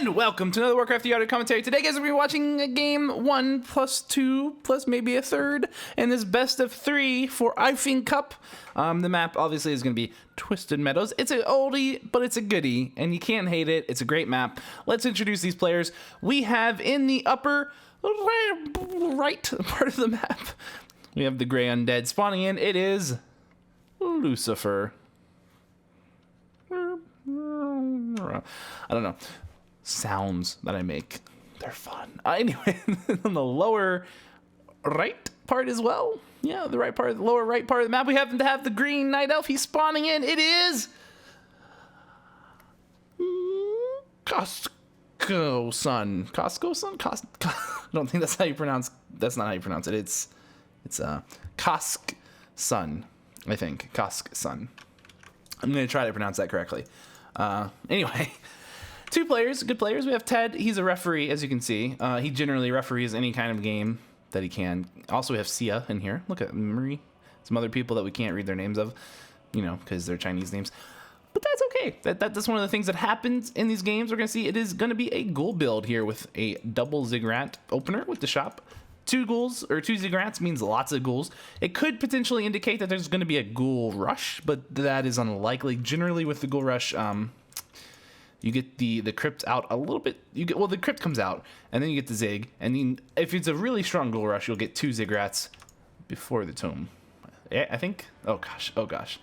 And welcome to another Warcraft the Audio Commentary. Today, guys, we're going to be watching a game 1 plus 2 plus maybe a third in this best of 3 for iFeng Cup. The map obviously is going to be Twisted Meadows. It's an oldie, but it's a goodie, and you can't hate it. It's a great map. Let's introduce these players. We have in the upper right part of the map, we have the Grey Undead spawning in. It is Lucifer. I don't know. Sounds that I make, they're fun. Anyway, on the lower right part as well. Yeah, the right part, the lower right part of the map, we happen to have the green night elf. He's spawning in. It is Koskson. Koskson? I don't think that's how you pronounce. That's not how you pronounce it. It's Koskson. I think Koskson. I'm gonna try to pronounce that correctly. Anyway. Two players, good players. We have Ted. He's a referee, as you can see. He generally referees any kind of game that he can. Also, we have Sia in here. Look at Marie. Some other people that we can't read their names of, you know, because they're Chinese names. But that's okay. That's one of the things that happens in these games. We're going to see it is going to be a ghoul build here with a double ziggurat opener with the shop. 2 ghouls, or 2 ziggurats means lots of ghouls. It could potentially indicate that there's going to be a ghoul rush, but that is unlikely. Generally, with the ghoul rush, you get the crypt out a little bit. The crypt comes out, and then you get the zig. And then if it's a really strong ghoul rush, you'll get 2 ziggurats before the tome. I think. Oh gosh.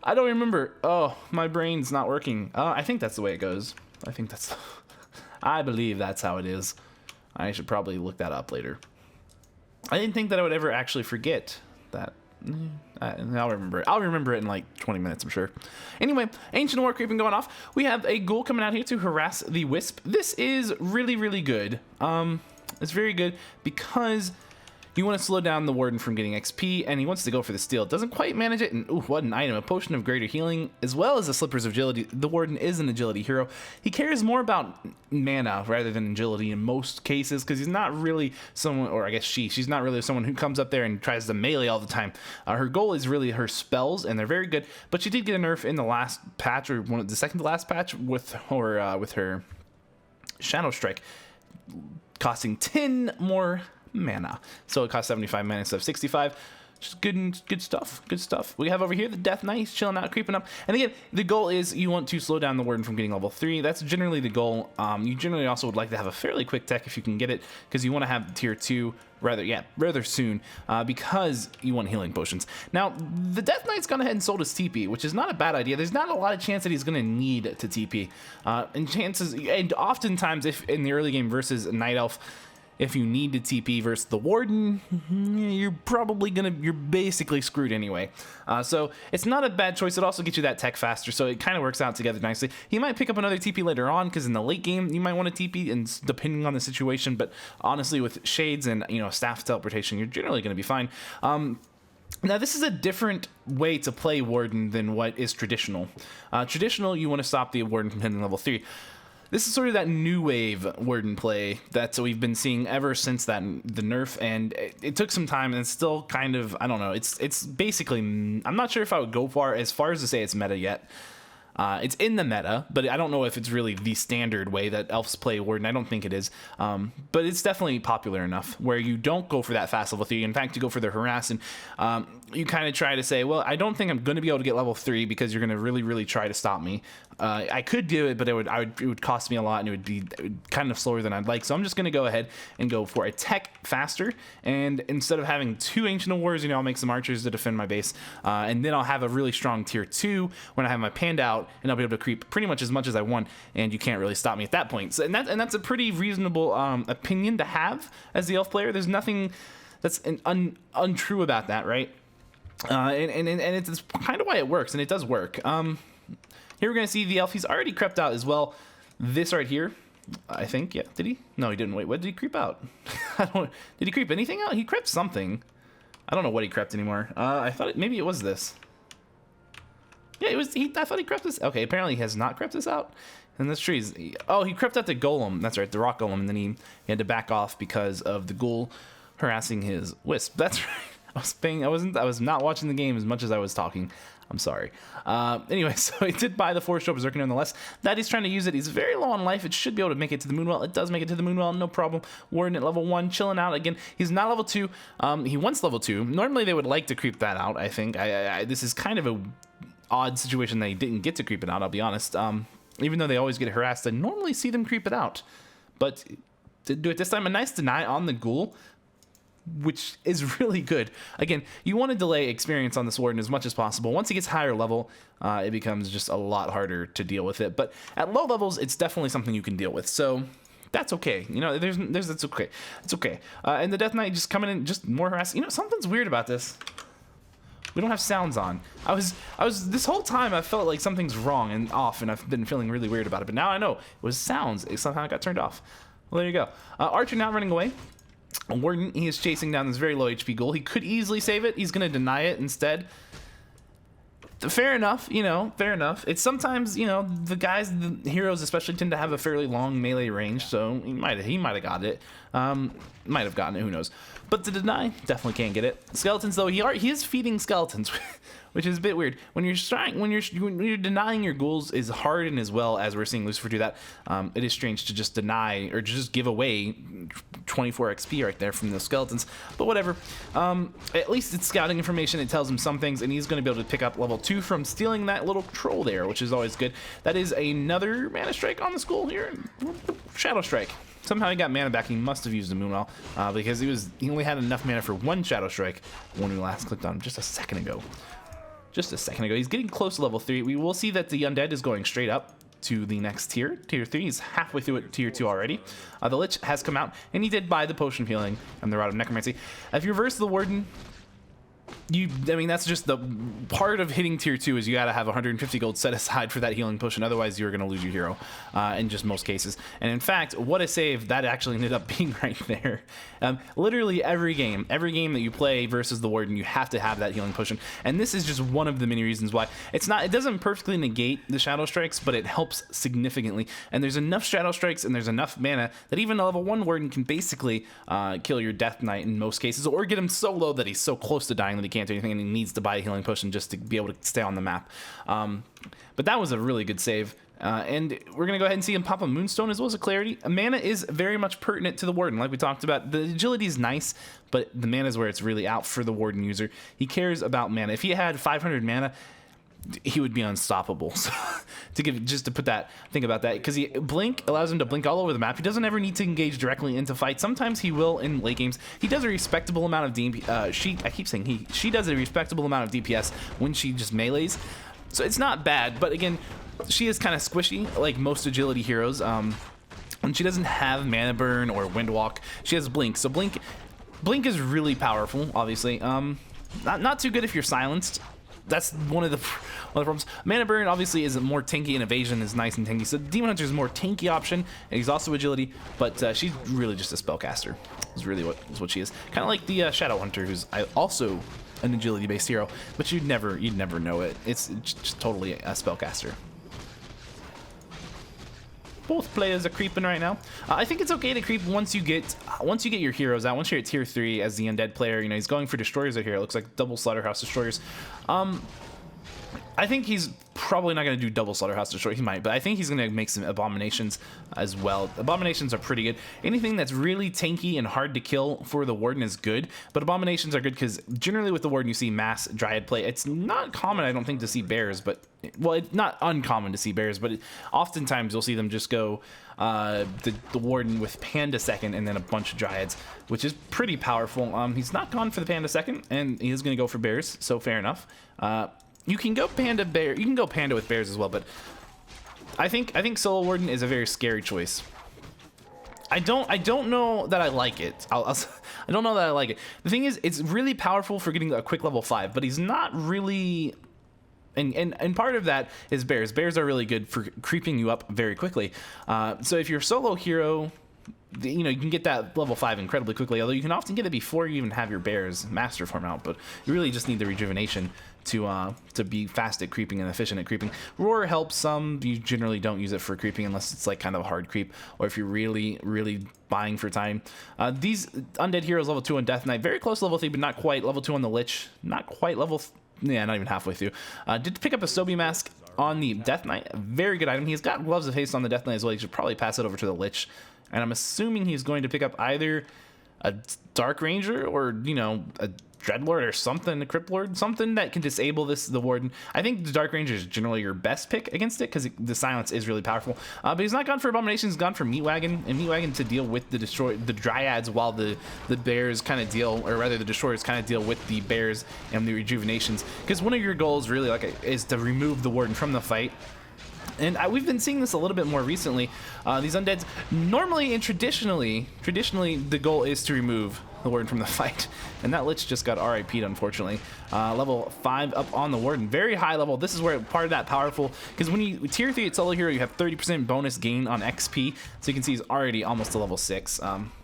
I don't remember. Oh, my brain's not working. I think that's the way it goes. I believe that's how it is. I should probably look that up later. I didn't think that I would ever actually forget that. I'll remember it. I'll remember it in like 20 minutes, I'm sure. Anyway, Ancient War Creeping going off. We have a ghoul coming out here to harass the Wisp. This is really, really good. It's very good because you want to slow down the Warden from getting XP, and he wants to go for the steal. Doesn't quite manage it, and ooh, what an item. A potion of greater healing, as well as a Slippers of Agility. The Warden is an agility hero. He cares more about mana rather than agility in most cases, because he's not really someone, or I guess she's not really someone who comes up there and tries to melee all the time. Her goal is really her spells, and they're very good, but she did get a nerf in the last patch, or the second to last patch, with her Shadow Strike, costing 10 more mana. So it costs 75 mana instead of 65. Just good stuff. We have over here the Death Knight. He's chilling out, creeping up. And again, the goal is you want to slow down the Warden from getting level 3. That's generally the goal. You generally also would like to have a fairly quick tech if you can get it, because you want to have tier 2 rather soon, because you want healing potions. Now, the Death Knight's gone ahead and sold his TP, which is not a bad idea. There's not a lot of chance that he's going to need to TP. And oftentimes, if in the early game versus a Night Elf, if you need to TP versus the Warden, you're basically screwed anyway. So it's not a bad choice. It also gets you that tech faster, so it kind of works out together nicely. He might pick up another TP later on, because in the late game, you might want to TP, and depending on the situation, but honestly, with Shades and, staff teleportation, you're generally going to be fine. Now, this is a different way to play Warden than what is traditional. Traditional, you want to stop the Warden from hitting level 3. This is sort of that new wave Warden play that we've been seeing ever since the nerf, and it took some time, and it's still kind of, I don't know, it's basically, I'm not sure if I would go as far as to say it's meta yet. It's in the meta, but I don't know if it's really the standard way that elves play Warden. I don't think it is, but it's definitely popular enough where you don't go for that fast level 3. In fact, you go for the harass, and you kind of try to say, well, I don't think I'm going to be able to get level 3 because you're going to really, really try to stop me. I could do it, but it would cost me a lot, and it would be kind of slower than I'd like. So I'm just going to go ahead and go for a tech faster, and instead of having 2 Ancient Wars, I'll make some archers to defend my base, and then I'll have a really strong tier 2 when I have my Panda out, and I'll be able to creep pretty much as much as I want, and you can't really stop me at that point. So, and that's a pretty reasonable opinion to have as the elf player. There's nothing that's untrue about that, right? And it's kind of why it works, and it does work. Here we're going to see the elf. He's already crept out as well. This right here, I think. Yeah, did he? No, he didn't. Wait, what did he creep out? Did he creep anything out? He crept something. I don't know what he crept anymore. I thought maybe it was this. Yeah, it was. I thought he crept this. Okay, apparently he has not crept this out. And this tree is. Oh, he crept out the golem. That's right, the rock golem, and then he had to back off because of the ghoul harassing his wisp. That's right. I was not watching the game as much as I was talking. I'm sorry. Anyway, so he did buy the 4-stroke Berserker nonetheless. That he's trying to use it. He's very low on life. It should be able to make it to the Moonwell. It does make it to the Moonwell, no problem. Warden at level 1, chilling out. Again, he's not level 2. He wants level 2. Normally, they would like to creep that out, I think. This is kind of a odd situation that he didn't get to creep it out, I'll be honest. Even though they always get harassed, I normally see them creep it out. But to do it this time, a nice deny on the Ghoul, which is really good. Again, you want to delay experience on this Warden as much as possible. Once he gets higher level, it becomes just a lot harder to deal with it. But at low levels, it's definitely something you can deal with. So that's okay. You know, that's okay. It's okay. And the Death Knight just coming in, just more harassing. You know, something's weird about this. We don't have sounds on. I was this whole time I felt like something's wrong and off, and I've been feeling really weird about it. But now I know it was sounds. It somehow got turned off. Well, there you go. Archer now running away. Warden, he is chasing down this very low HP Ghoul. He could easily save it. He's going to deny it instead. Fair enough, you know, fair enough. It's sometimes, you know, the heroes especially tend to have a fairly long melee range, so he might have got it. Might have gotten it, who knows. But to deny, definitely can't get it. Skeletons, though, he is feeding skeletons, which is a bit weird. When you're denying your ghouls is hard, and as well as we're seeing Lucifer do that, it is strange to just deny or just give away 24 XP right there from the skeletons. But whatever. At least it's scouting information. It tells him some things, and he's going to be able to pick up level 2 from stealing that little troll there, which is always good. That is another mana strike on the Skull here. Shadow Strike. Somehow he got mana back. He must have used the Moonwell because he only had enough mana for 1 Shadow Strike when we last clicked on him just a second ago. He's getting close to level 3. We will see that the Undead is going straight up to the next tier, tier 3. He's halfway through it, tier 2 already. The Lich has come out, and he did buy the Potion of Healing and the Rod of Necromancy. If you reverse the Warden, I mean, that's just the part of hitting tier 2 is you gotta have 150 gold set aside for that healing potion. Otherwise, you're gonna lose your hero in just most cases. And in fact, what a save that actually ended up being right there. Literally every game that you play versus the Warden, you have to have that healing potion. And this is just one of the many reasons why. It doesn't perfectly negate the Shadow Strikes, but it helps significantly. And there's enough Shadow Strikes and there's enough mana that even a level 1 Warden can basically kill your Death Knight in most cases, or get him so low that he's so close to dying that he can't do anything and he needs to buy a healing potion just to be able to stay on the map. But that was a really good save. And we're going to go ahead and see him pop a Moonstone as well as a Clarity. Mana is very much pertinent to the Warden, like we talked about. The agility is nice, but the mana is where it's really out for the Warden user. He cares about mana. If he had 500 mana, he would be unstoppable. So think about that, because Blink allows him to blink all over the map. He doesn't ever need to engage directly into fight. Sometimes he will in late games. He does a respectable amount of she does a respectable amount of DPS when she just melees. So it's not bad, but again, she is kind of squishy, like most agility heroes. And she doesn't have Mana Burn or Windwalk. She has Blink. So Blink is really powerful, obviously. Not too good if you're silenced. That's one of the problems. Mana Burn obviously is more tanky, and Evasion is nice and tanky. So Demon Hunter is a more tanky option, and he's also agility, but she's really just a spellcaster. Is really what she is. Kind of like the Shadow Hunter, who's also an agility-based hero, but you'd never know it. It's just totally a spellcaster. Both players are creeping right now. I think it's okay to creep once you get your heroes out. Once you're at tier 3 as the Undead player, you know, he's going for Destroyers out here. It looks like double Slaughterhouse Destroyers. I think he's probably not going to do double Slaughterhouse Destroyer. He might, but I think he's going to make some Abominations as well. Abominations are pretty good. Anything that's really tanky and hard to kill for the Warden is good, but Abominations are good because generally with the Warden you see mass Dryad play. It's not common, I don't think, to see bears, but well, it's not uncommon to see bears, but oftentimes you'll see them just go the Warden with Panda second and then a bunch of Dryads, which is pretty powerful. He's not gone for the Panda second, and he is going to go for bears, so fair enough. You can go Panda bear. You can go Panda with bears as well, but I think Solo Warden is a very scary choice. I don't know that I like it. I don't know that I like it. The thing is, it's really powerful for getting a quick level 5, but he's not really. And part of that is bears. Bears are really good for creeping you up very quickly. So if you're a solo hero, you know, you can get that level 5 incredibly quickly, although you can often get it before you even have your bears master form out, but you really just need the rejuvenation to be fast at creeping and efficient at creeping. Roar helps some. You generally don't use it for creeping unless it's like kind of a hard creep, or if you're really buying for time. These undead heroes level 2 on Death Knight, very close to level 3, but not quite. Level 2 on the Lich, not quite level. Yeah, not even halfway through. Did pick up a Sobi mask on the Death Knight. Very good item. He's got gloves of haste on the Death Knight as well. He should probably pass it over to the Lich, and I'm assuming he's going to pick up either a Dark Ranger or, you know, a Dreadlord or something, a Crypt Lord, something that can disable the Warden. I think the Dark Ranger is generally your best pick against it because the silence is really powerful. But he's not gone for Abomination, he's gone for Meatwagon, and Meatwagon to deal with the Dryads while the bears kind of deal, or rather the Destroyers kind of deal with the bears and the Rejuvenations. Because one of your goals really is to remove the Warden from the fight. And we've been seeing this a little bit more recently. These undeads, normally and traditionally, the goal is to remove the Warden from the fight. And that Lich just got RIP'd, unfortunately. Level 5 up on the Warden. Very high level. This is where part of that powerful, because when you tier 3 at solo hero, you have 30% bonus gain on XP. So you can see he's already almost to level 6.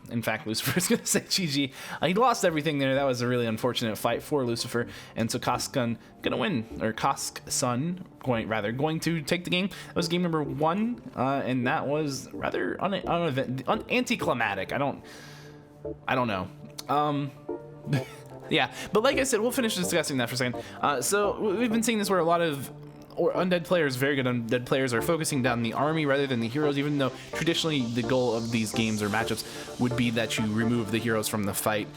In fact, Lucifer's going to say GG. He lost everything there. That was a really unfortunate fight for Lucifer. And so Koskson going to win, or Koskson going to take the game. That was game number 1, and that was rather anticlimactic. I don't know. Yeah, but like I said, we'll finish discussing that for a second. So we've been seeing this where a lot of undead players, very good undead players, are focusing down the army rather than the heroes, even though traditionally the goal of these games or matchups would be that you remove the heroes from the fight.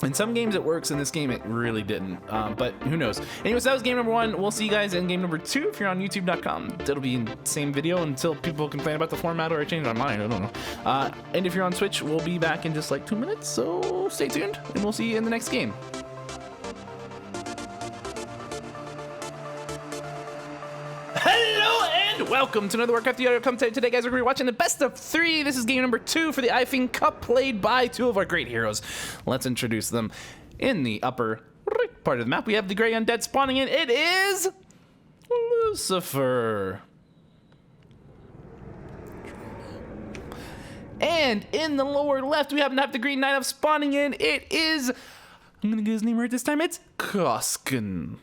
In some games it works, in this game it really didn't, but who knows. Anyways, that was game number 1. We'll see you guys in game number 2 if you're on youtube.com. It'll be in the same video until people complain about the format or I change my mind, I don't know. And if you're on Twitch, we'll be back in just like 2 minutes, so stay tuned and we'll see you in the next game. Welcome to another Warcraft The Audio Commentary. Today, guys, we're going to be watching the best of 3. This is game number 2 for the iFeng Cup, played by 2 of our great heroes. Let's introduce them. In the upper right part of the map, we have the gray undead spawning in. It is Lucifer. And in the lower left, we happen to have the green knight of spawning in. It is, I'm going to get his name right this time, it's Koskson.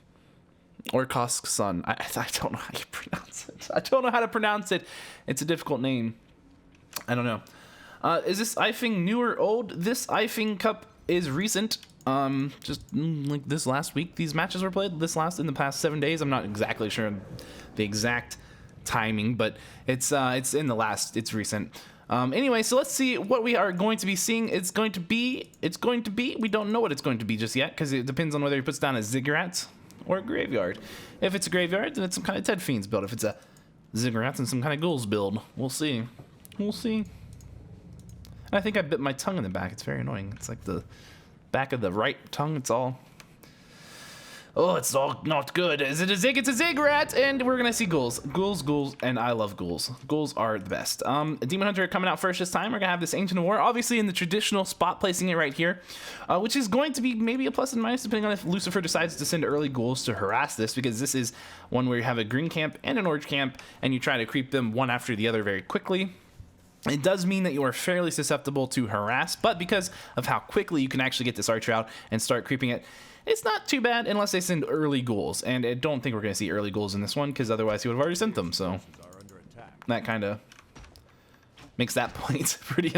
Or Koskson. I don't know how you pronounce it. I don't know how to pronounce it. It's a difficult name. I don't know. Is this iFeng new or old? This iFeng Cup is recent. Just like this last week, these matches were played. In the past 7 days. I'm not exactly sure the exact timing, but it's recent. Anyway, so let's see what we are going to be seeing. We don't know what it's going to be just yet, because it depends on whether he puts down a ziggurat or a graveyard. If it's a graveyard, then it's some kind of Ted Fiends build. If it's a ziggurat, then some kind of ghouls build. We'll see. I think I bit my tongue in the back. It's very annoying. It's like the back of the right tongue. It's all not good. Is it a zig? It's a ziggurat, and we're gonna see ghouls, and I love ghouls. Ghouls are the best. Demon Hunter coming out first this time. We're gonna have this Ancient of War, obviously in the traditional spot, placing it right here, which is going to be maybe a plus and minus depending on if Lucifer decides to send early ghouls to harass this, because this is one where you have a green camp and an orange camp, and you try to creep them one after the other very quickly. It does mean that you are fairly susceptible to harass, but because of how quickly you can actually get this archer out and start creeping it, it's not too bad unless they send early ghouls. And I don't think we're going to see early ghouls in this one, because otherwise he would have already sent them. So that kind of makes that point pretty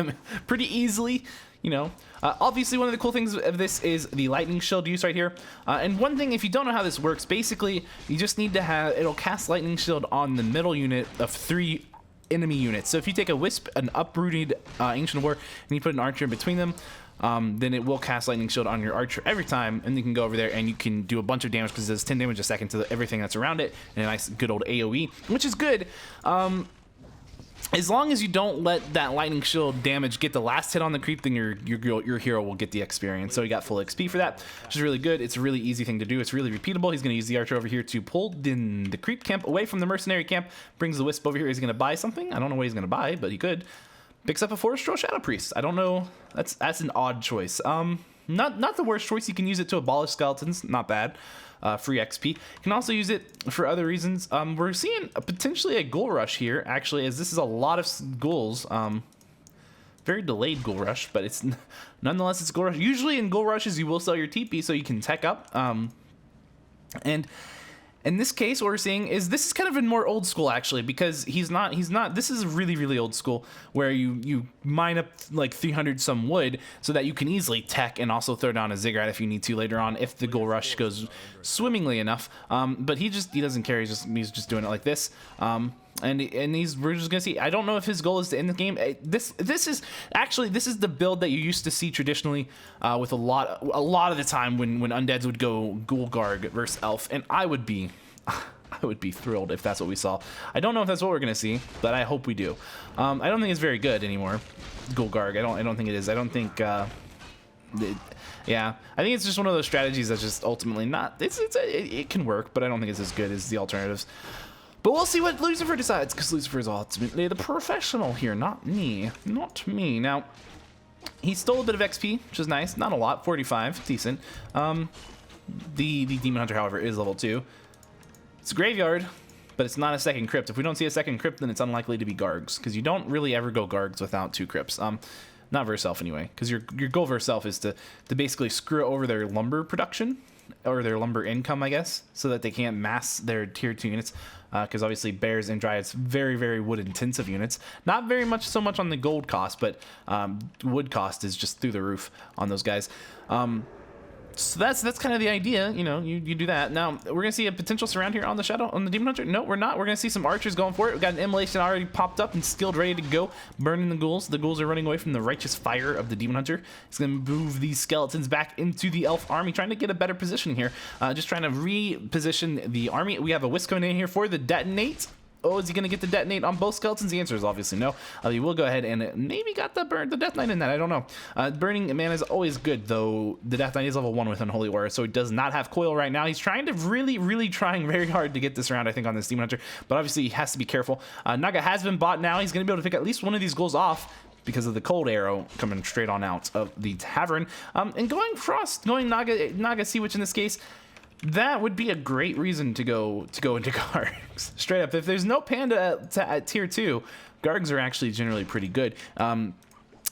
easily, you know. Obviously, one of the cool things of this is the lightning shield use right here. And one thing, if you don't know how this works, basically you just need to have, it'll cast lightning shield on the middle unit of 3 enemy units. So if you take a wisp, an uprooted Ancient of War, and you put an archer in between them, then it will cast lightning shield on your archer every time, and you can go over there and you can do a bunch of damage, because it does 10 damage a second to everything that's around it, and a nice good old AoE, which is good. As long as you don't let that lightning shield damage get the last hit on the creep, then your hero will get the experience. So he got full XP for that, which is really good. It's a really easy thing to do. It's really repeatable. He's going to use the archer over here to pull the creep camp away from the mercenary camp. Brings the wisp over here. He's going to buy something. I don't know what he's going to buy, but he could. Picks up a Forest Troll Shadow Priest. I don't know. That's an odd choice. Not the worst choice. You can use it to abolish skeletons. Not bad. Free XP. You can also use it for other reasons. We're seeing potentially a ghoul rush here, actually, as this is a lot of ghouls. Very delayed ghoul rush, but nonetheless it's ghoul rush. Usually in ghoul rushes you will sell your TP so you can tech up. And in this case, what we're seeing is this is kind of in more old school, actually, because he's not, this is really, really old school, where you mine up like 300 some wood so that you can easily tech and also throw down a ziggurat if you need to later on, if the gold rush goes swimmingly enough. But he doesn't care, he's just doing it like this. And we're just gonna see. I don't know if his goal is to end the game. This is the build that you used to see traditionally with a lot of the time when undeads would go Ghoulgarg versus Elf, and I would be thrilled if that's what we saw. I don't know if that's what we're gonna see, but I hope we do. I don't think it's very good anymore, Ghoulgarg. I don't think it is. I don't think. Yeah, I think it's just one of those strategies that's just ultimately not. It can work, but I don't think it's as good as the alternatives. But we'll see what Lucifer decides, because Lucifer is ultimately the professional here, not me. Not me. Now, he stole a bit of XP, which is nice. Not a lot, 45, decent. The Demon Hunter, however, is level 2. It's a graveyard, but it's not a second crypt. If we don't see a second crypt, then it's unlikely to be Gargs, because you don't really ever go Gargs without 2 crypts. Not versus Elf anyway, because your goal versus Elf is to basically screw over their lumber production, or their lumber income, I guess, so that they can't mass their tier 2 units, because obviously bears and dryads, very, very wood intensive units. Not very much so much on the gold cost, but wood cost is just through the roof on those guys. So that's kind of the idea, you know, you do that. Now, we're going to see a potential surround here on the Shadow, on the Demon Hunter. No, we're not. We're going to see some archers going for it. We've got an immolation already popped up and skilled, ready to go, burning the ghouls. The ghouls are running away from the righteous fire of the Demon Hunter. He's going to move these skeletons back into the Elf army, trying to get a better position here. Just trying to reposition the army. We have a Wisp coming in here for the detonate. Oh, is he going to get the detonate on both skeletons? The answer is obviously no. He will go ahead and maybe got the Death Knight in that. I don't know. Burning mana is always good, though. The Death Knight is level 1 with Unholy Aura, so he does not have coil right now. He's trying to really trying very hard to get this round, I think, on this Demon Hunter, but obviously he has to be careful. Naga has been bought now. He's going to be able to pick at least one of these ghouls off because of the cold arrow coming straight on out of the tavern. And going Frost, going Naga Sea Witch in this case, that would be a great reason to go into Gargs. Straight up, if there's no Panda at tier 2, Gargs are actually generally pretty good.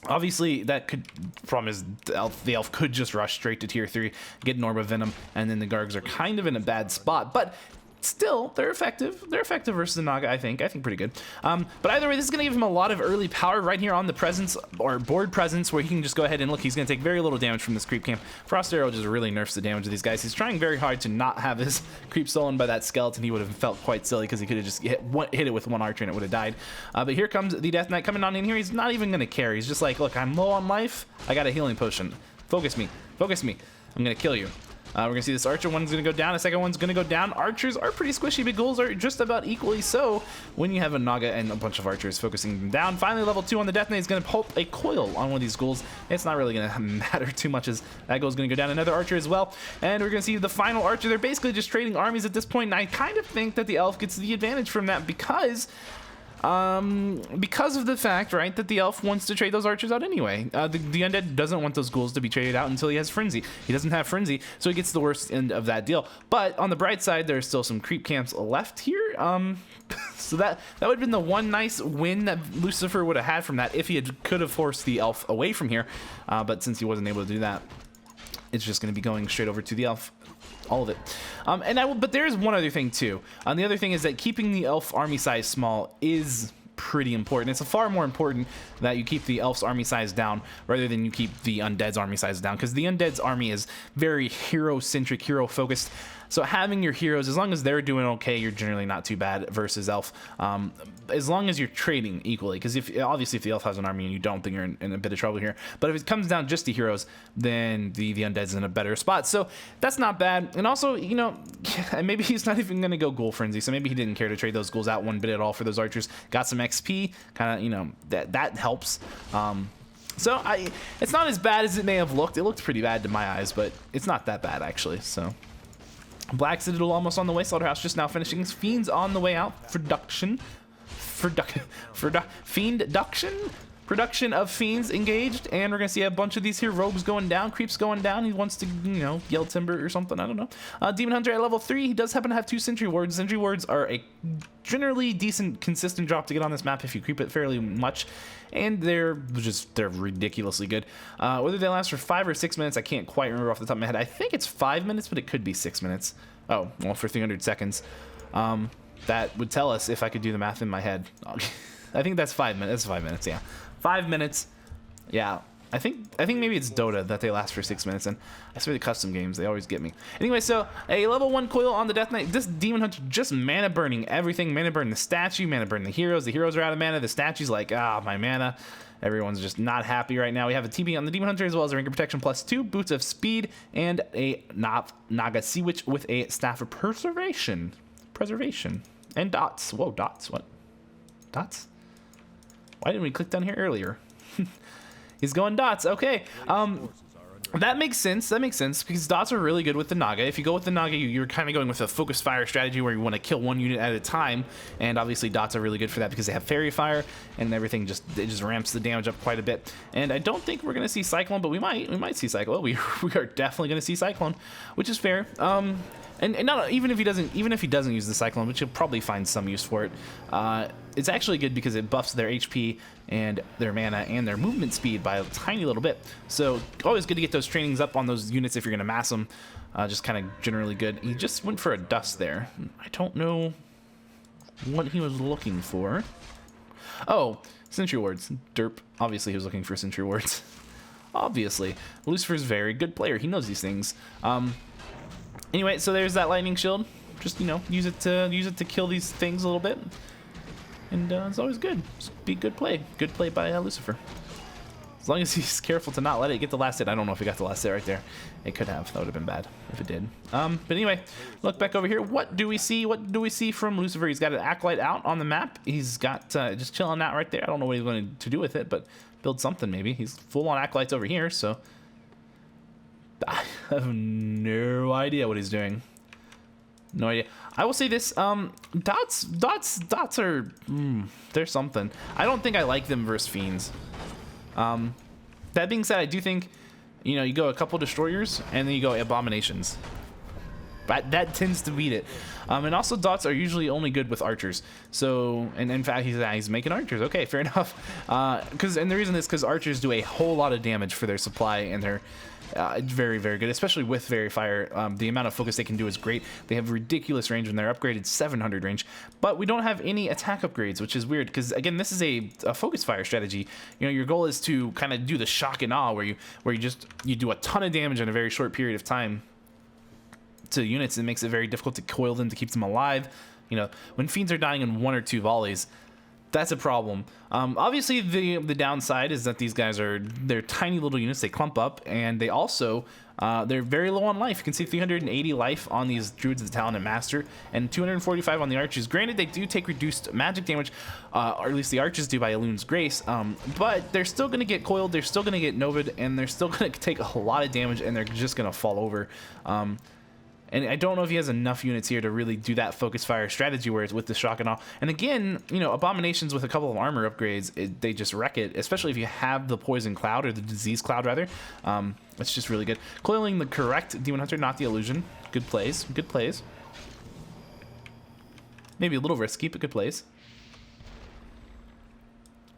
Obviously, that could, problem is the elf could just rush straight to tier 3, get an Orb of Venom, and then the Gargs are kind of in a bad spot. But still, they're effective. They're effective versus the Naga, I think pretty good. But either way, this is going to give him a lot of early power right here on the presence, or board presence, where he can just go ahead and look. He's going to take very little damage from this creep camp. Frost Arrow just really nerfs the damage of these guys. He's trying very hard to not have his creep stolen by that skeleton. He would have felt quite silly because he could have just hit it with one archer and it would have died. But here comes the Death Knight coming on in here. He's not even going to care. He's just like, look, I'm low on life. I got a healing potion. Focus me. Focus me. I'm going to kill you. We're going to see this archer one's going to go down. The second one's going to go down. Archers are pretty squishy, but ghouls are just about equally so when you have a Naga and a bunch of archers focusing them down. Finally, level 2 on the Death Knight is going to pulp a coil on one of these ghouls. It's not really going to matter too much as that ghoul's going to go down. Another archer as well. And we're going to see the final archer. They're basically just trading armies at this point, and I kind of think that the elf gets the advantage from that because of the fact, right, that the elf wants to trade those archers out anyway. The undead doesn't want those ghouls to be traded out until he has frenzy. He doesn't have frenzy, so he gets the worst end of that deal. But on the bright side, there's still some creep camps left here. So that would have been the one nice win that Lucifer would have had from that if he could have forced the elf away from here. But since he wasn't able to do that, it's just going to be going straight over to the elf. All of it. But there's one other thing too. The other thing is that keeping the elf army size small is pretty important. It's far more important that you keep the elf's army size down rather than you keep the undead's army size down, because the undead's army is very hero-centric, hero-focused. So having your heroes, as long as they're doing okay, you're generally not too bad versus elf. As long as you're trading equally, because obviously if the elf has an army and you don't, then you're in a bit of trouble here. But if it comes down just to heroes, then the undead's in a better spot. So that's not bad. And also, you know, maybe he's not even going to go ghoul frenzy, so maybe he didn't care to trade those ghouls out one bit at all for those archers. Got some XP, kind of, you know, that helps. So it's not as bad as it may have looked. It looked pretty bad to my eyes, but it's not that bad actually. So Black Citadel almost on the way. Slaughterhouse just now finishing. Fiends on the way out. Production of fiends engaged, and we're gonna see a bunch of these here rogues going down, creeps going down. He wants to, you know, yell timber or something. I don't know. Demon Hunter at level 3. He does happen to have 2 Sentry Wards. Sentry Wards are a generally decent, consistent drop to get on this map if you creep it fairly much, and they're ridiculously good. Whether they last for 5 or 6 minutes, I can't quite remember off the top of my head. I think it's 5 minutes, but it could be 6 minutes. Oh, well, for 300 seconds. That would tell us if I could do the math in my head. I think that's 5 minutes. That's 5 minutes, yeah. 5 minutes. Yeah. I think maybe it's Dota that they last for 6 minutes, and I swear the custom games, they always get me. Anyway, so a level 1 coil on the Death Knight. This Demon Hunter just mana burning everything. Mana burn the statue, mana burn the heroes. The heroes are out of mana. The statue's like, my mana. Everyone's just not happy right now. We have a TB on the Demon Hunter as well as a Ring of Protection +2, Boots of Speed, and a Naga Sea Witch with a Staff of Preservation. And dots. Whoa, dots. What? Dots? Why didn't we click down here earlier? He's going dots. Okay. That makes sense. That makes sense because dots are really good with the Naga. If you go with the Naga, you're kind of going with a focus fire strategy where you want to kill one unit at a time. And obviously dots are really good for that because they have fairy fire and everything it just ramps the damage up quite a bit. And I don't think we're going to see Cyclone, but we might see Cyclone. We are definitely going to see Cyclone, which is fair. And not even if he doesn't use the Cyclone, which he'll probably find some use for it. It's actually good because it buffs their HP and their mana and their movement speed by a tiny little bit. So always good to get those trainings up on those units if you're gonna mass them. Just kind of generally good. He just went for a dust there. I don't know what he was looking for. Oh, Sentry Wards. Derp. Obviously he was looking for Sentry Wards. Obviously. Lucifer's a very good player. He knows these things. Anyway, so there's that lightning shield. Just, you know, use it to kill these things a little bit. And it's always good. Just be good play. Good play by Lucifer. As long as he's careful to not let it get the last hit. I don't know if he got the last hit right there. It could have. That would have been bad if it did. But anyway, look back over here. What do we see? What do we see from Lucifer? He's got an Acolyte out on the map. He's got just chilling out right there. I don't know what he's going to do with it, but build something maybe. He's full on Acolytes over here, so I have no idea what he's doing. No idea. I will say this, dots are, they're something. I don't think I like them versus fiends. That being said, I do think, you know, you go a couple destroyers and then you go abominations. But that tends to beat it. And also dots are usually only good with archers. So, and in fact, he's making archers. Okay, fair enough. And the reason is because archers do a whole lot of damage for their supply and they're very, very good, especially with Fairy Fire. The amount of focus they can do is great. They have ridiculous range when they're upgraded 700 range, but we don't have any attack upgrades, which is weird because again, this is a focus fire strategy. You know, your goal is to kind of do the shock and awe where you do a ton of damage in a very short period of time to units. It makes it very difficult to coil them to keep them alive. You know, when fiends are dying in 1 or 2 volleys, that's a problem. Obviously, the downside is that these guys they're tiny little units. They clump up, and they also they're very low on life. You can see 380 life on these Druids of the Talon and Master, and 245 on the Archers. Granted, they do take reduced magic damage, or at least the Archers do by Elune's Grace, but they're still going to get coiled. They're still going to get Novid, and they're still going to take a lot of damage, and they're just going to fall over. And I don't know if he has enough units here to really do that focus fire strategy where it's with the shock and all. And again, you know, abominations with a couple of armor upgrades, they just wreck it, especially if you have the poison cloud or the disease cloud rather. It's just really good. Coiling the correct Demon Hunter, not the illusion. Good plays. Good plays. Maybe a little risky, but good plays.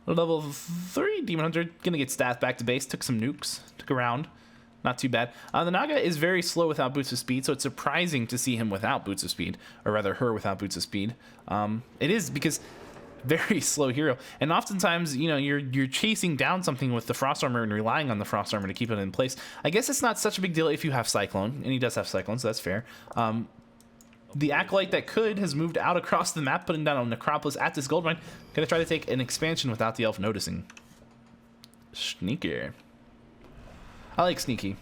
Level 3 Demon Hunter, gonna get staff back to base. Took some nukes. Took a round. Not too bad. The Naga is very slow without Boots of Speed, so it's surprising to see him without Boots of Speed, or rather her without Boots of Speed. It is because very slow hero, and oftentimes, you know, you're chasing down something with the Frost Armor and relying on the Frost Armor to keep it in place. I guess it's not such a big deal if you have Cyclone, and he does have Cyclone, so that's fair. The Acolyte that could has moved out across the map, putting down a Necropolis at this gold mine. Gonna try to take an expansion without the elf noticing. Sneaky. I like sneaky.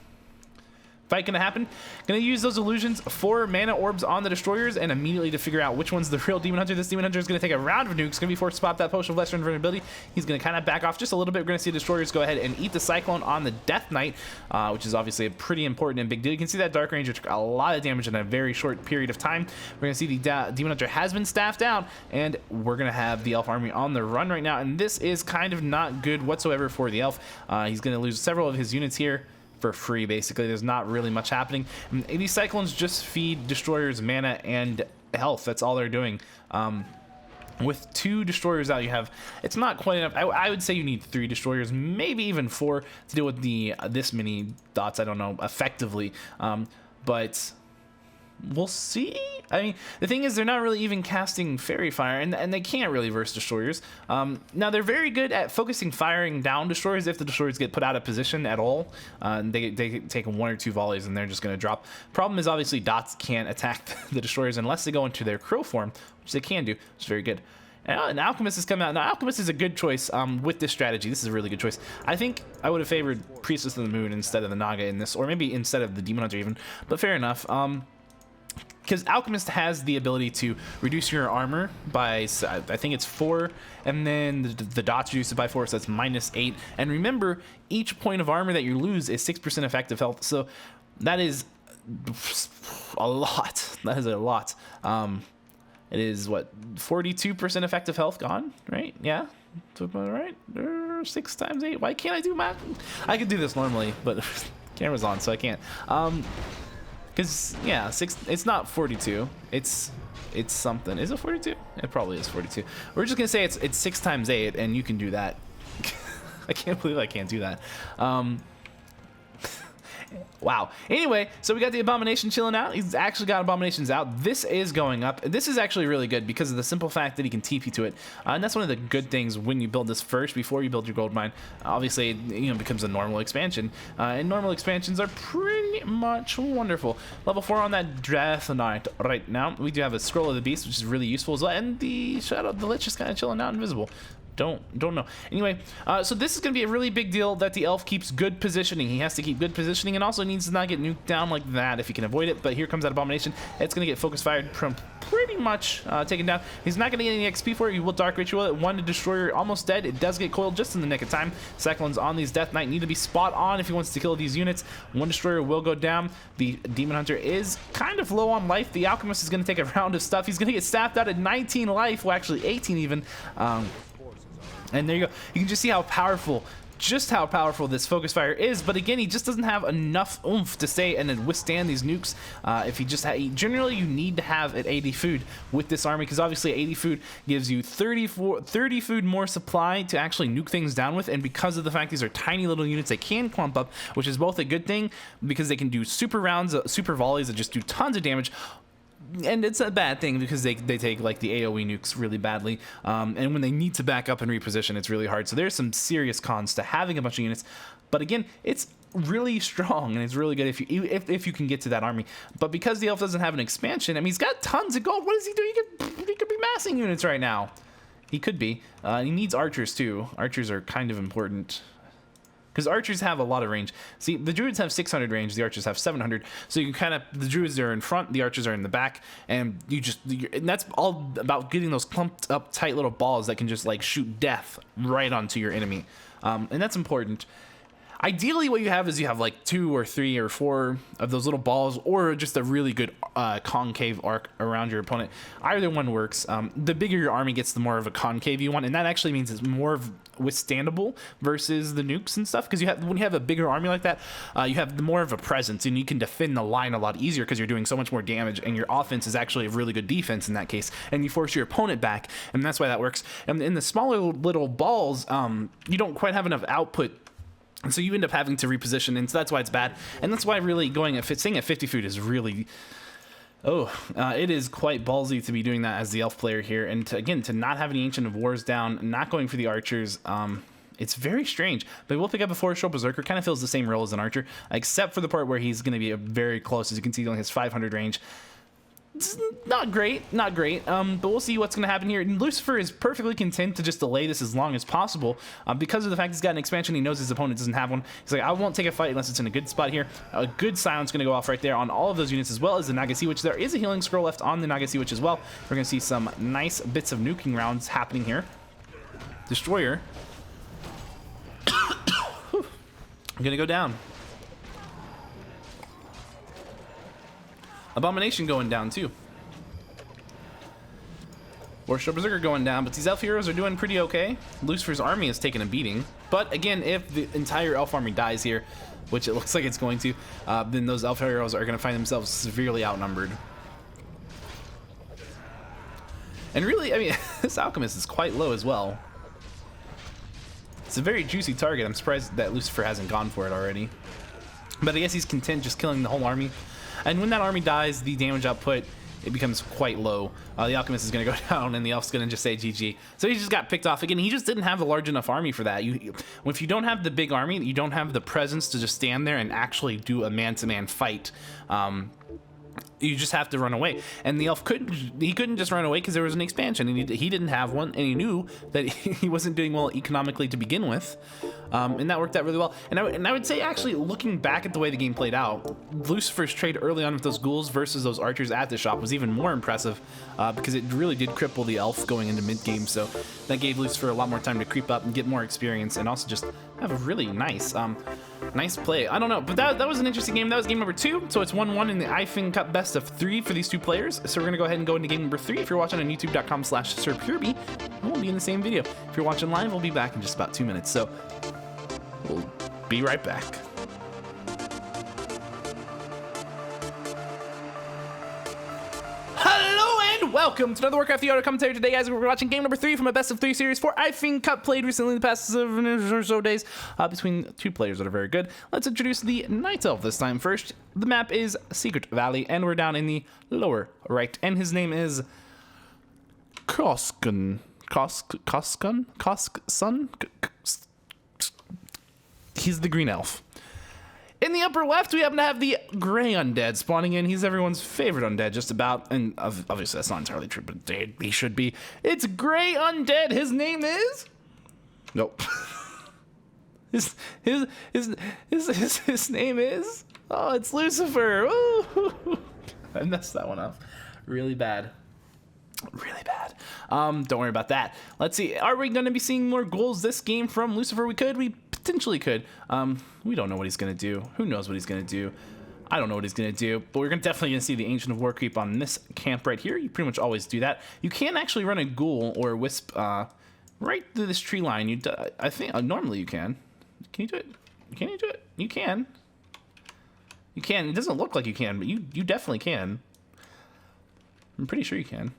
Fight gonna happen. Gonna use those illusions for mana orbs on the destroyers and immediately to figure out which one's the real Demon Hunter. This Demon Hunter is gonna take a round of nukes. Gonna be forced to pop that potion of lesser invulnerability. He's gonna kind of back off just a little bit. We're gonna see the destroyers go ahead and eat the Cyclone on the Death Knight, which is obviously a pretty important and big deal. You can see that Dark Ranger took a lot of damage in a very short period of time. We're gonna see the Demon Hunter has been staffed down, and we're gonna have the Elf army on the run right now. And this is kind of not good whatsoever for the Elf. He's gonna lose several of his units here for free. Basically, there's not really much happening. And these Cyclones just feed destroyers mana and health. That's all they're doing. With 2 destroyers out, you have, it's not quite enough. I would say you need 3 destroyers, maybe even 4 to deal with this many dots. I don't know effectively, but We'll see. I mean, the thing is, they're not really even casting Fairy Fire, and they can't really verse destroyers. Now, they're very good at focusing firing down destroyers if the destroyers get put out of position at all. They take 1 or 2 volleys, and they're just going to drop. Problem is, obviously, dots can't attack the destroyers unless they go into their crow form, which they can do, which is very good. And Alchemist has come out. Now, Alchemist is a good choice with this strategy. This is a really good choice. I think I would have favored Priestess of the Moon instead of the Naga in this, or maybe instead of the Demon Hunter even, but fair enough. Because Alchemist has the ability to reduce your armor by, I think it's 4, and then the dots reduce it by 4, so that's -8. And remember, each point of armor that you lose is 6% effective health, so that is a lot. That is a lot. It is, what, 42% effective health gone, right? Yeah, right? 6 times 8. Why can't I do math? I could do this normally, but camera's on, so I can't. Because, yeah, 6, it's not 42. It's something. Is it 42? It probably is 42. We're just going to say it's 6 times 8, and you can do that. I can't believe I can't do that. Wow. Anyway, so we got the Abomination chilling out. He's actually got Abominations out. This is going up. This is actually really good because of the simple fact that he can TP to it. And that's one of the good things when you build this first, before you build your gold mine. Obviously, it becomes a normal expansion. And normal expansions are pretty much wonderful. Level 4 on that Death Knight right now. We do have a Scroll of the Beast, which is really useful as well. And the Shadow of the Lich is kind of chilling out invisible. Don't know. Anyway, so this is going to be a really big deal that the elf keeps good positioning. He has to keep good positioning and also needs to not get nuked down like that if he can avoid it. But here comes that Abomination. It's going to get focus fired from pretty much taken down. He's not going to get any XP for it. He will Dark Ritual it. 1 Destroyer almost dead. It does get coiled just in the nick of time. Second one's on these Death Knight. Need to be spot on if he wants to kill these units. 1 Destroyer will go down. The Demon Hunter is kind of low on life. The Alchemist is going to take a round of stuff. He's going to get staffed out at 19 life. Well, actually 18 even. And there you go. You can just see how powerful, just how powerful this focus fire is. But again, he just doesn't have enough oomph to stay and then withstand these nukes. If he just generally you need to have at 80 food with this army, because obviously 80 food gives you 30 food more supply to actually nuke things down with. And because of the fact these are tiny little units, they can clump up, which is both a good thing because they can do super rounds, super volleys that just do tons of damage. And it's a bad thing because they take like the AoE nukes really badly, and when they need to back up and reposition, it's really hard. So there's some serious cons to having a bunch of units, but again, it's really strong and it's really good if you can get to that army. But because the elf doesn't have an expansion, I mean, he's got tons of gold. What is he doing? He could be massing units right now. He could be. He needs archers too. Archers are kind of important, because archers have a lot of range. See, the druids have 600 range, the archers have 700. So you can kind of, the druids are in front, the archers are in the back, and and that's all about getting those clumped up tight little balls that can just like shoot death right onto your enemy. And that's important. Ideally, what you have is you have like 2 or 3 or 4 of those little balls, or just a really good concave arc around your opponent. Either one works. The bigger your army gets, the more of a concave you want, and that actually means it's more withstandable versus the nukes and stuff. Because when you have a bigger army like that, you have more of a presence, and you can defend the line a lot easier because you're doing so much more damage, and your offense is actually a really good defense in that case, and you force your opponent back, and that's why that works. And in the smaller little balls, you don't quite have enough output. And so you end up having to reposition, and so that's why it's bad. And that's why really staying at 50 food is really, it is quite ballsy to be doing that as the elf player here. And to not have any Ancient of Wars down, not going for the archers, it's very strange. But we'll pick up a Forest Berserker. Kind of fills the same role as an archer, except for the part where he's going to be very close. As you can see, he only has 500 range. It's not great, but we'll see what's going to happen here. And Lucifer is perfectly content to just delay this as long as possible because of the fact he's got an expansion. He knows his opponent doesn't have one. He's like, I won't take a fight unless it's in a good spot here. A good silence going to go off right there on all of those units, as well as the Naga Sea Witch. There is a healing scroll left on the Naga Sea Witch as well. We're going to see some nice bits of nuking rounds happening here. Destroyer going to go down. Abomination going down too. Warship Berserker going down, but these elf heroes are doing pretty okay. Lucifer's army is taking a beating. But again, if the entire elf army dies here, which it looks like it's going to, then those elf heroes are going to find themselves severely outnumbered. And really, I mean, this alchemist is quite low as well. It's a very juicy target. I'm surprised that Lucifer hasn't gone for it already. But I guess he's content just killing the whole army. And when that army dies, the damage output, it becomes quite low. The Alchemist is going to go down, and the Elf's going to just say GG. So he just got picked off again. He just didn't have a large enough army for that. If you don't have the big army, you don't have the presence to just stand there and actually do a man-to-man fight. You just have to run away, and the Elf couldn't just run away because there was an expansion, and he didn't have one, and he knew that he wasn't doing well economically to begin with, and that worked out really well. And I would say, actually, looking back at the way the game played out, Lucifer's trade early on with those ghouls versus those archers at the shop was even more impressive, because it really did cripple the Elf going into mid game. So that gave Lucifer a lot more time to creep up and get more experience, and also just have a really nice play. I don't know, but that was an interesting game. That was game number 2, so it's 1-1 in the iFeng Cup best of 3 for these two players. So we're gonna go ahead and go into game number 3. If you're watching on youtube.com/SirPurby, we'll be in the same video. If you're watching live, we'll be back in just about 2 minutes. So we'll be right back. Welcome to another Warcraft The Auto Commentary. Today, guys, we're watching game number 3 from a best of 3 series for iFeng Cup, played recently in the past 7 or so days between two players that are very good. Let's introduce the Night Elf this time. First, the map is Secret Valley, and we're down in the lower right, and his name is Koskson. He's the green elf. In the upper left, we happen to have the gray undead spawning in. He's everyone's favorite undead, just about. And obviously, that's not entirely true, but he should be. It's gray undead. His name is. Nope. his name is. Oh, it's Lucifer. Ooh. I messed that one up. Really bad. Really bad. Don't worry about that. Let's see. Are we going to be seeing more goals this game from Lucifer? We potentially could. We don't know what he's going to do. Who knows what he's going to do? I don't know what he's going to do, but we're definitely going to see the Ancient of War creep on this camp right here. You pretty much always do that. You can actually run a ghoul or a wisp right through this tree line. I think normally you can. Can you do it? Can you do it? You can. You can. It doesn't look like you can, but you definitely can. I'm pretty sure you can.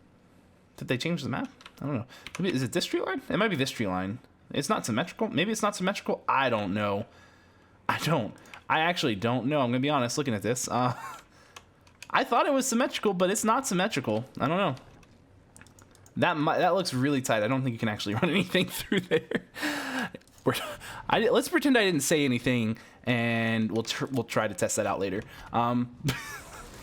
Did they change the map? I don't know. Maybe, is it this tree line? It might be this tree line. It's not symmetrical. Maybe it's not symmetrical. I don't know. I actually don't know. I'm going to be honest looking at this. I thought it was symmetrical, but it's not symmetrical. I don't know. That looks really tight. I don't think you can actually run anything through there. Let's pretend I didn't say anything, and we'll try to test that out later.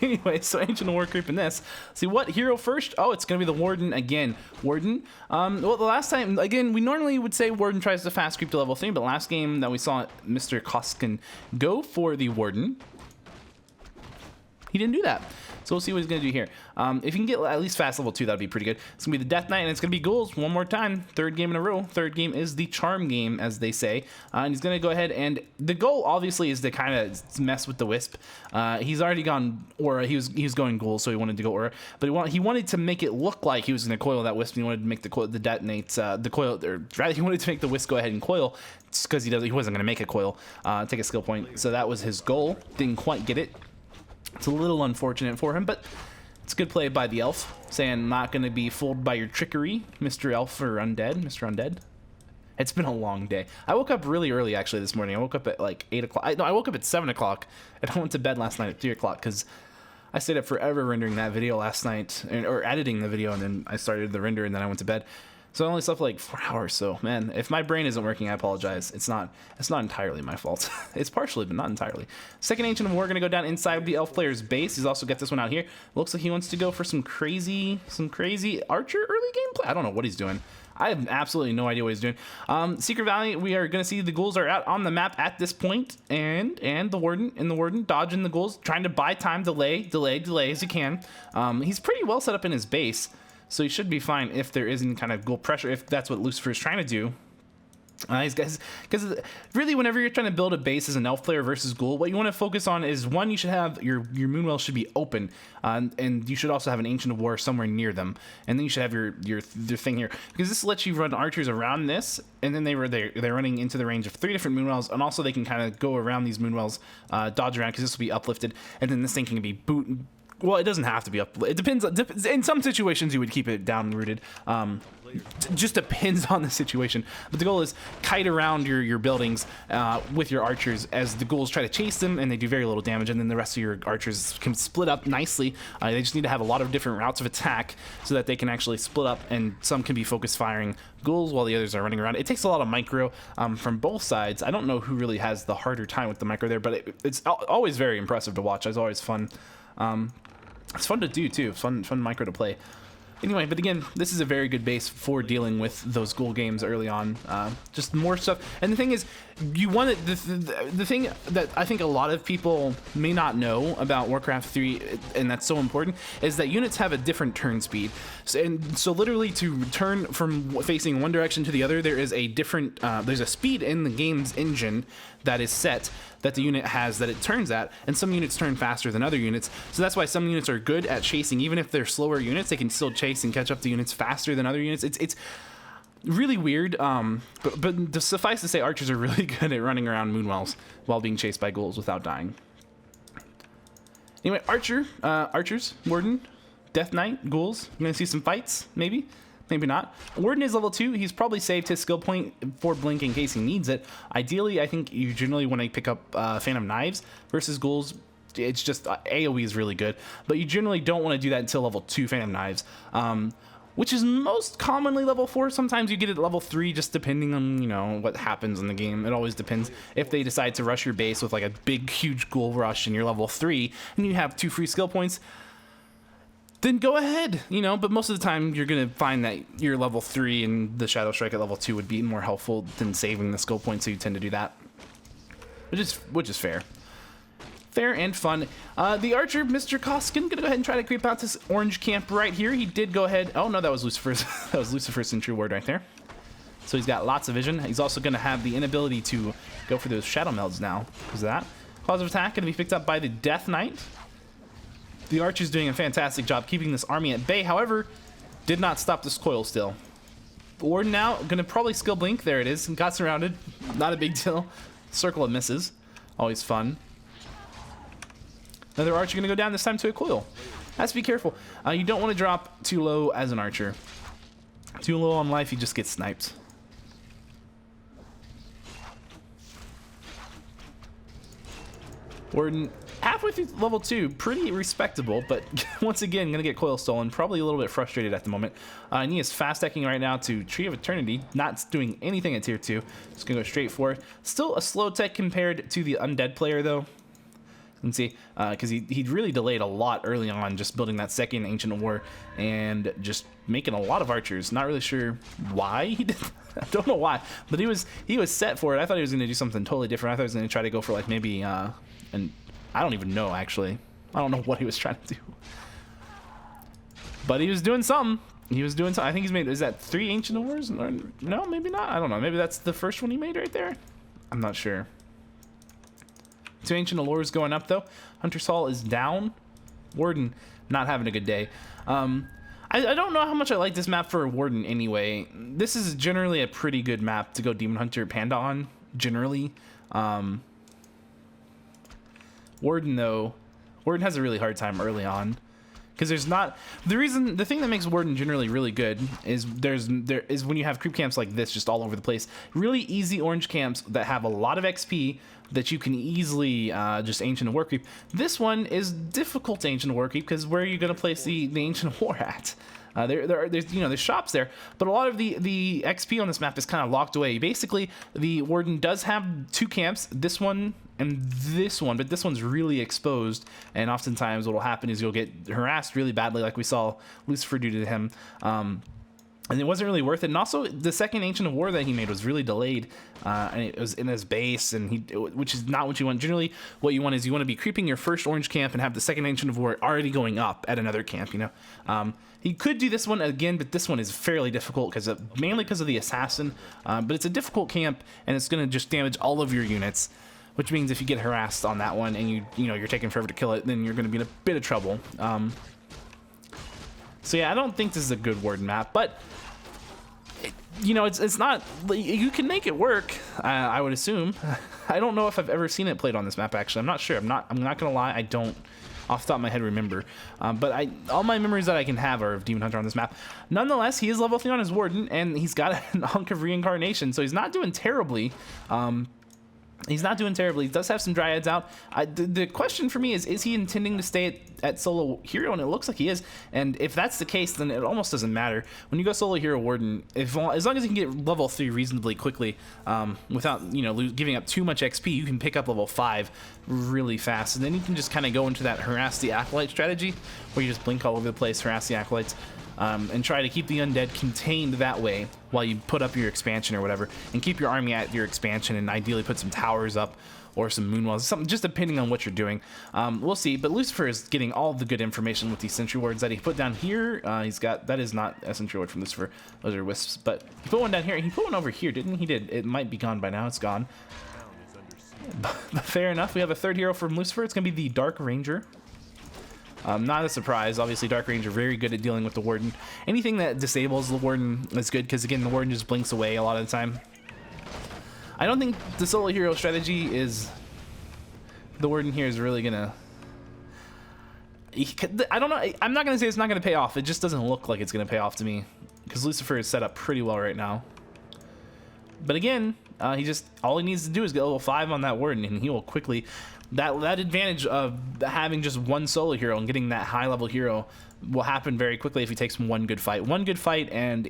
Anyway, so Ancient War creep in this. See what hero first? Oh, it's gonna be the Warden again. Warden. Well, the last time, again, we normally would say Warden tries to fast creep to level 3, but last game that we saw Mr. Koskson go for the Warden, he didn't do that. So we'll see what he's going to do here. If you can get at least fast level 2, that'd be pretty good. It's going to be the Death Knight, and it's going to be ghouls one more time. Third game in a row. Third game is the charm game, as they say. And he's going to go ahead, and the goal, obviously, is to kind of mess with the Wisp. He's already gone Aura. He was going ghouls, so he wanted to go Aura. But he wanted to make it look like he was going to coil that Wisp, and he wanted to make the detonate, the coil, or rather, he wanted to make the Wisp go ahead and coil, because he wasn't going to make a coil, take a skill point. So that was his goal. Didn't quite get it. It's a little unfortunate for him, but it's good play by the elf, saying not going to be fooled by your trickery, Mr. Elf or Undead, Mr. Undead. It's been a long day. I woke up really early, actually, this morning. I woke up at like 8 o'clock. I woke up at 7 o'clock, and I went to bed last night at 3 o'clock, because I stayed up forever rendering that video last night, or editing the video, and then I started the render, and then I went to bed. So I only slept for like 4 hours. So man, if my brain isn't working, I apologize. It's not entirely my fault. It's partially, but not entirely. Second Ancient of War gonna go down inside the elf player's base. He's also got this one out here. Looks like he wants to go for some crazy archer early gameplay. I don't know what he's doing. I have absolutely no idea what he's doing. Secret Valley, we are gonna see the ghouls are out on the map at this point, and the warden dodging the ghouls, trying to buy time, delay as he can. He's pretty well set up in his base. So he should be fine if there isn't kind of ghoul pressure, if that's what Lucifer is trying to do. Because really, whenever you're trying to build a base as an elf player versus ghoul, what you want to focus on is, one, you should have your moonwell should be open, and you should also have an Ancient of War somewhere near them, and then you should have your thing here, because this lets you run archers around this, and then they're running into the range of 3 different moonwells, and also they can kind of go around these moonwells, dodge around, because this will be uplifted, and then this thing can be Well, it doesn't have to be up. It depends. In some situations, you would keep it down rooted. just depends on the situation. But the goal is kite around your buildings with your archers as the ghouls try to chase them, and they do very little damage, and then the rest of your archers can split up nicely. They just need to have a lot of different routes of attack so that they can actually split up, and some can be focus firing ghouls while the others are running around. It takes a lot of micro from both sides. I don't know who really has the harder time with the micro there, but it's always very impressive to watch. It's always fun. It's fun to do too. Fun micro to play. Anyway, but again, this is a very good base for dealing with those ghoul games early on. Just more stuff. And the thing is, you want it. The thing that I think a lot of people may not know about Warcraft 3, and that's so important, is that units have a different turn speed. So literally to turn from facing one direction to the other, there is a different. There's a speed in the game's engine that is set that the unit has that it turns at, and some units turn faster than other units. So that's why some units are good at chasing. Even if they're slower units, they can still chase and catch up to units faster than other units. It's really weird, but to suffice to say, archers are really good at running around Moonwells while being chased by ghouls without dying. Anyway, archers, Warden, Death Knight, ghouls. You're gonna see some fights, maybe not. Warden is level 2. He's probably saved his skill point for Blink in case he needs it. Ideally, I think you generally want to pick up Phantom Knives versus ghouls. It's just AoE is really good, but you generally don't want to do that until level 2 Phantom Knives, which is most commonly level 4. Sometimes you get it at level 3, just depending on what happens in the game. It always depends. If they decide to rush your base with like a big, huge ghoul rush and you're level 3 and you have 2 free skill points, then go ahead, but most of the time you're going to find that you're level 3 and the Shadow Strike at level 2 would be more helpful than saving the skill point, so you tend to do that, which is fair. Fair and fun. The archer, Mr. Koskson, gonna go ahead and try to creep out this orange camp right here. He did go ahead. Oh no, that was Lucifer's. That was Lucifer's Sentry Ward right there. So he's got lots of vision. He's also gonna have the inability to go for those shadow melds now because of that. Cause of attack gonna be picked up by the Death Knight. The archer's doing a fantastic job keeping this army at bay. However, did not stop this coil still. Warden now gonna probably skill blink. There it is. Got surrounded. Not a big deal. Circle of misses. Always fun. Another archer gonna go down, this time to a coil. Has to be careful. You don't want to drop too low as an archer. Too low on life, you just get sniped. Warden, halfway through level 2, pretty respectable, but once again, gonna get coil stolen. Probably a little bit frustrated at the moment. And he is fast stacking right now to Tree of Eternity, not doing anything at tier 2. Just gonna go straight for it. Still a slow tech compared to the undead player though. You can see, because he really delayed a lot early on, just building that second Ancient War and just making a lot of archers. Not really sure why he did. I don't know why, but he was set for it. I thought he was going to do something totally different. I thought he was going to try to go for like maybe, and I don't even know actually. I don't know what he was trying to do, but he was doing something. I think he's made. Is that 3 Ancient Wars? No, maybe not. I don't know. Maybe that's the first one he made right there. I'm not sure. 2 Ancient Allures going up though. Hunter's Hall is down. Warden not having a good day. I don't know how much I like this map for Warden anyway. This is generally a pretty good map to go Demon Hunter Panda on, generally. Warden though, Warden has a really hard time early on. Because there's not the thing that makes Warden generally really good is there is when you have creep camps like this just all over the place. Really easy orange camps that have a lot of XP that you can easily just Ancient War creep. This one is difficult Ancient War creep because where are you going to place the Ancient War at? There's shops there, but a lot of the XP on this map is kind of locked away. Basically, the Warden does have 2 camps, this one and this one, but this one's really exposed, and oftentimes what will happen is you'll get harassed really badly, like we saw Lucifer do to him. And it wasn't really worth it. And also, the second Ancient War that he made was really delayed, and it was in his base, and which is not what you want. Generally, what you want is you want to be creeping your first orange camp and have the second Ancient War already going up at another camp. He could do this one again, but this one is fairly difficult mainly because of the assassin. But it's a difficult camp, and it's going to just damage all of your units. Which means if you get harassed on that one and you're taking forever to kill it, then you're going to be in a bit of trouble. So yeah, I don't think this is a good Warden map, but it's not. You can make it work. I would assume. I don't know if I've ever seen it played on this map. Actually, I'm not sure. I'm not gonna lie. I don't off the top of my head remember. But all my memories that I can have are of Demon Hunter on this map. Nonetheless, he is level 3 on his Warden, and he's got a hunk of reincarnation, so he's not doing terribly. He's not doing terribly. He does have some Dryads out. The question for me is he intending to stay at solo hero? And it looks like he is. And if that's the case, then it almost doesn't matter. When you go solo hero Warden, as long as you can get level 3 reasonably quickly, without giving up too much XP, you can pick up level 5 really fast. And then you can just kind of go into that harass the Acolyte strategy, where you just blink all over the place, harass the Acolytes. And try to keep the undead contained that way while you put up your expansion or whatever, and keep your army at your expansion, and ideally put some towers up or some moon walls, something, just depending on what you're doing. We'll see, but Lucifer is getting all the good information with these sentry wards that he put down here. He's got, that is not a sentry ward from Lucifer, those are wisps, but he put one down here, and he put one over here, didn't he? Did. It might be gone by now, it's gone. But fair enough, we have a third hero from Lucifer. It's gonna be the Dark Ranger. Not a surprise. Obviously, Dark Ranger very good at dealing with the Warden. Anything that disables the Warden is good, because again, the Warden just blinks away a lot of the time. I don't think the solo hero strategy is... The Warden here is really gonna... I don't know. I'm not gonna say it's not gonna pay off. It just doesn't look like it's gonna pay off to me, because Lucifer is set up pretty well right now. But again, all he needs to do is get level 5 on that Warden, and he will quickly... That advantage of having just one solo hero and getting that high level hero will happen very quickly if he takes one good fight. One good fight, and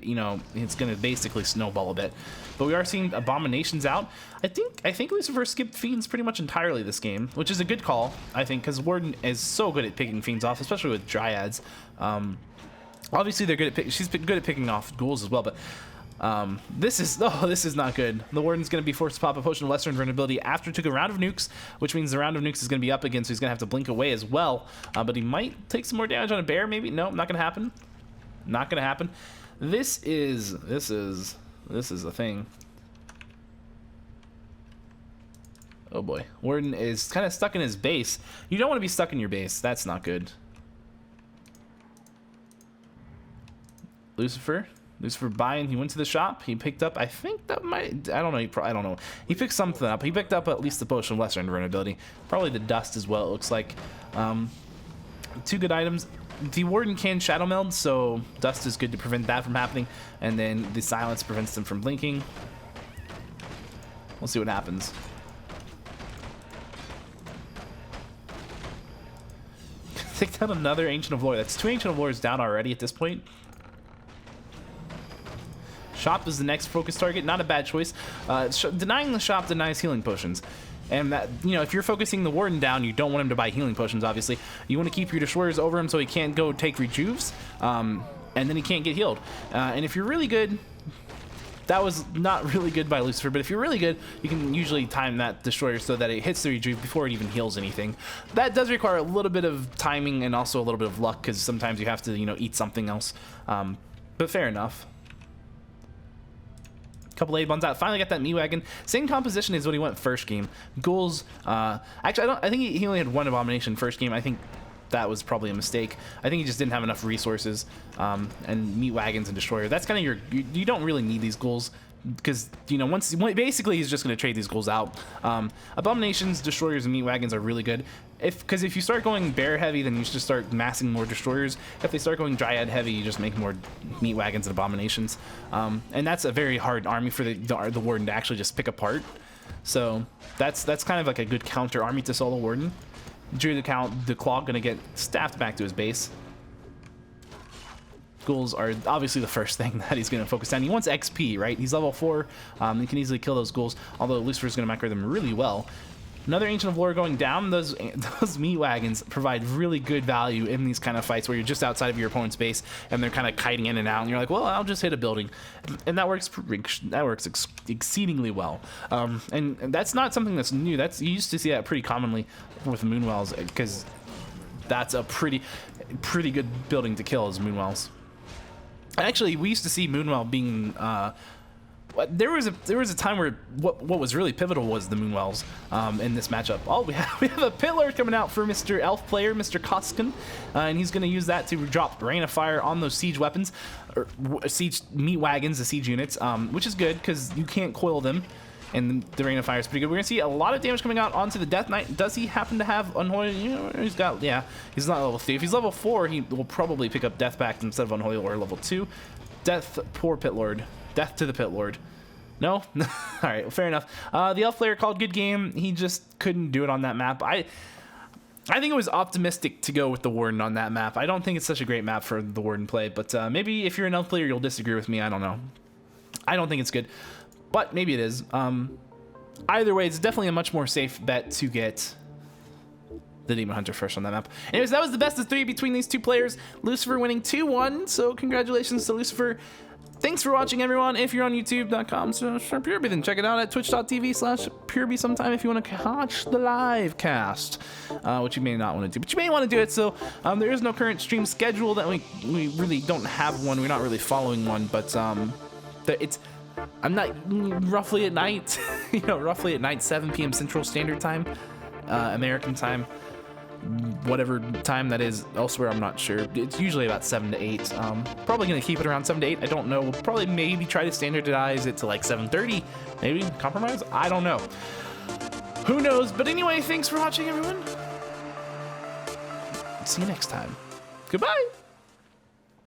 it's gonna basically snowball a bit. But we are seeing Abominations out. I think Lucifer skipped Fiends pretty much entirely this game, which is a good call, I think, because Warden is so good at picking Fiends off, especially with Dryads. Obviously they're good at she's good at picking off ghouls as well, but this is not good. The Warden's going to be forced to pop a potion of lesser invulnerability after it took a round of nukes, which means the round of nukes is going to be up again, so he's going to have to blink away as well. But he might take some more damage on a bear, maybe. No, not going to happen. Not going to happen. This is a thing. Oh boy, Warden is kind of stuck in his base. You don't want to be stuck in your base. That's not good. Lucifer buying. He went to the shop. He picked up, I think that might, I don't know. He picked something up. He picked up at least the potion of lesser invulnerability. Probably the dust as well, it looks like. 2 good items. The Warden can shadow meld, so dust is good to prevent that from happening. And then the silence prevents them from blinking. We'll see what happens. Take down another Ancient of Lore. That's 2 Ancient of Lores down already at this point. Shop is the next focus target. Not a bad choice. Denying the shop denies healing potions. And that, if you're focusing the Warden down, you don't want him to buy healing potions, obviously. You want to keep your destroyers over him so he can't go take rejuves, and then he can't get healed. And if you're really good, that was not really good by Lucifer, but if you're really good, you can usually time that destroyer so that it hits the rejuve before it even heals anything. That does require a little bit of timing and also a little bit of luck, because sometimes you have to, eat something else. But fair enough. Couple A buns out. Finally got that meat wagon. Same composition as what he went first game. Ghouls. Actually, I think he only had 1 abomination first game. I think that was probably a mistake. I think he just didn't have enough resources. And meat wagons and destroyer. That's kind of you don't really need these ghouls, because basically he's just going to trade these ghouls out. Abominations, destroyers, and meat wagons are really good. Because if you start going bear heavy, then you should just start massing more destroyers. If they start going dryad heavy, you just make more meat wagons and abominations. And that's a very hard army for the Warden to actually just pick apart. So that's kind of like a good counter army to solo Warden. Drew the claw gonna get staffed back to his base. Ghouls are obviously the first thing that he's going to focus on. He wants XP, right? He's level 4. He can easily kill those ghouls, although Lucifer's going to macro them really well. Another Ancient of Lore going down. Those meat wagons provide really good value in these kind of fights where you're just outside of your opponent's base and they're kind of kiting in and out, and you're like, well, I'll just hit a building, and that works exceedingly well. And that's not something that's new. You used to see that pretty commonly with Moonwells, because that's a pretty good building to kill, as Moonwells. Actually, we used to see Moonwell being there was a time where what was really pivotal was the Moonwells in this matchup. Oh, we have a Pitler coming out for Mr. Elf player, Mr. Koskson, and he's going to use that to drop Rain of Fire on those siege weapons, or siege meat wagons, the siege units, which is good because you can't coil them. and the Rain of Fire is pretty good. We're gonna see a lot of damage coming out onto the Death Knight. Does he happen to have Unholy? You know, he's got, yeah, he's not level 3. If he's level 4, he will probably pick up Death Pact instead of Unholy or level 2. Death, poor Pit Lord. Death to the Pit Lord. No? All right, well, fair enough. The elf player called good game. He just couldn't do it on that map. I think it was optimistic to go with the Warden on that map. I don't think it's such a great map for the Warden play, but maybe if you're an elf player, you'll disagree with me. I don't know. I don't think it's good, but maybe it is. Either way, it's definitely a much more safe bet to get the Demon Hunter first on that map. Anyways, that was the best of 3 between these two players. Lucifer winning 2-1, so congratulations to Lucifer. Thanks for watching, everyone. If you're on youtube.com/PureBee, then check it out at twitch.tv/PureBee sometime if you want to catch the live cast, which you may not want to do, but you may want to do it. So there is no current stream schedule that we really don't have one. We're not really following one, but I'm not roughly at night, you know, roughly at night, 7 p.m. Central Standard Time, American time. Whatever time that is elsewhere, I'm not sure. It's usually about 7 to 8. Probably gonna keep it around 7 to 8. I don't know. We'll probably maybe try to standardize it to like 7:30. Maybe compromise. I don't know. Who knows? But anyway, thanks for watching, everyone. See you next time. Goodbye.